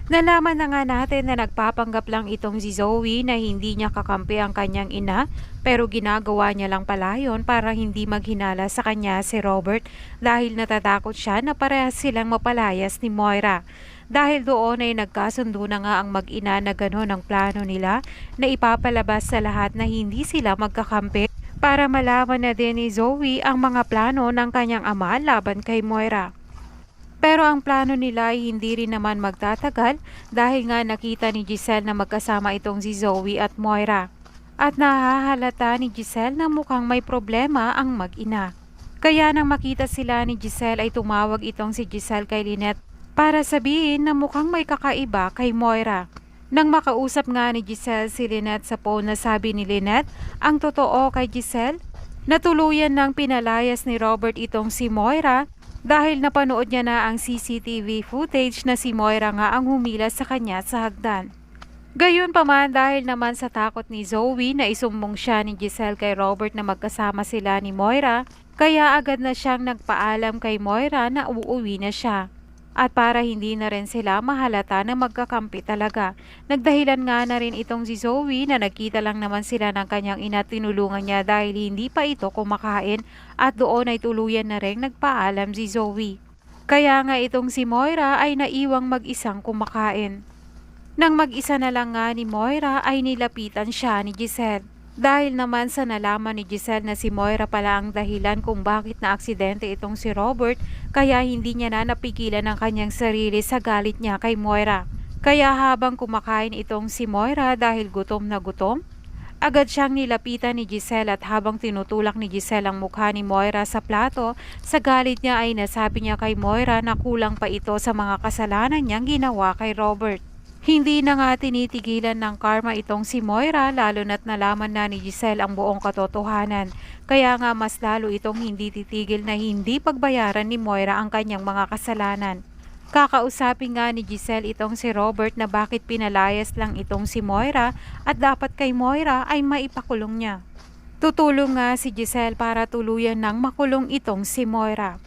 Nalaman na nga natin na nagpapanggap lang itong si Zoe na hindi niya kakampi ang kanyang ina, pero ginagawa niya lang pala yun para hindi maghinala sa kanya si Robert dahil natatakot siya na parehas silang mapalayas ni Moira. Dahil doon ay nagkasundo na nga ang mag-ina na gano'n ang plano nila na ipapalabas sa lahat na hindi sila magkakampi para malaman na din ni Zoe ang mga plano ng kanyang ama laban kay Moira. Pero ang plano nila ay hindi rin naman magtatagal dahil nga nakita ni Giselle na magkasama itong si Zoe at Moira. At nahahalata ni Giselle na mukhang may problema ang mag-ina. Kaya nang makita sila ni Giselle ay tumawag itong si Giselle kay Lynette para sabihin na mukhang may kakaiba kay Moira. Nang makausap nga ni Giselle si Lynette sa phone na sabi ni Lynette ang totoo kay Giselle, natuluyan ng pinalayas ni Robert itong si Moira dahil napanood niya na ang CCTV footage na si Moira nga ang humilas sa kanya sa hagdan. Gayunpaman dahil naman sa takot ni Zoe na isumbong siya ni Giselle kay Robert na magkasama sila ni Moira, kaya agad na siyang nagpaalam kay Moira na uuwi na siya. At para hindi na rin sila mahalata na magkakampi talaga, nagdahilan nga na rin itong si Zoe na nagkita lang naman sila ng kanyang ina, tinulungan niya dahil hindi pa ito kumakain at doon ay tuluyan na rin nagpaalam si Zoe. Kaya nga itong si Moira ay naiwang mag-isang kumakain. Nang mag-isa na lang nga ni Moira ay nilapitan siya ni Giselle. Dahil naman sa nalaman ni Giselle na si Moira pala ang dahilan kung bakit na aksidente itong si Robert, kaya hindi niya na napigilan ang kanyang sarili sa galit niya kay Moira. Kaya habang kumakain itong si Moira dahil gutom na gutom, agad siyang nilapitan ni Giselle at habang tinutulak ni Giselle ang mukha ni Moira sa plato, sa galit niya ay nasabi niya kay Moira na kulang pa ito sa mga kasalanan niyang ginawa kay Robert. Hindi na nga tinitigilan ng karma itong si Moira lalo na't nalaman na ni Giselle ang buong katotohanan. Kaya nga mas lalo itong hindi titigil na hindi pagbayaran ni Moira ang kanyang mga kasalanan. Kakausapin nga ni Giselle itong si Robert na bakit pinalayas lang itong si Moira at dapat kay Moira ay maipakulong niya. Tutulong nga si Giselle para tuluyan ng makulong itong si Moira.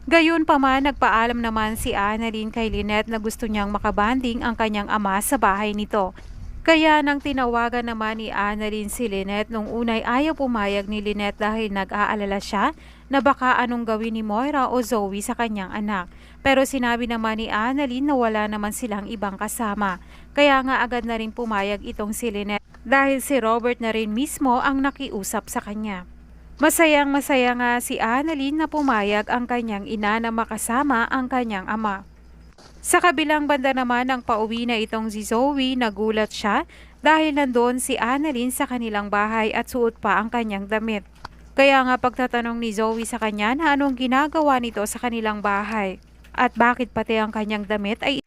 Gayunpaman, nagpaalam naman si Annalyn kay Lynette na gusto niyang makabanding ang kanyang ama sa bahay nito. Kaya nang tinawagan naman ni Annalyn si Lynette nung unay ayaw pumayag ni Lynette dahil nag-aalala siya na baka anong gawin ni Moira o Zoe sa kanyang anak. Pero sinabi naman ni Annalyn na wala naman silang ibang kasama. Kaya nga agad na rin pumayag itong si Lynette dahil si Robert na rin mismo ang nakiusap sa kanya. Masayang-masaya nga si Annalyn na pumayag ang kanyang ina na makasama ang kanyang ama. Sa kabilang banda naman ang pauwi na itong si Zoe, nagulat siya dahil nandoon si Annalyn sa kanilang bahay at suot pa ang kanyang damit. Kaya nga pagtatanong ni Zoe sa kanya na anong ginagawa nito sa kanilang bahay at bakit pati ang kanyang damit ay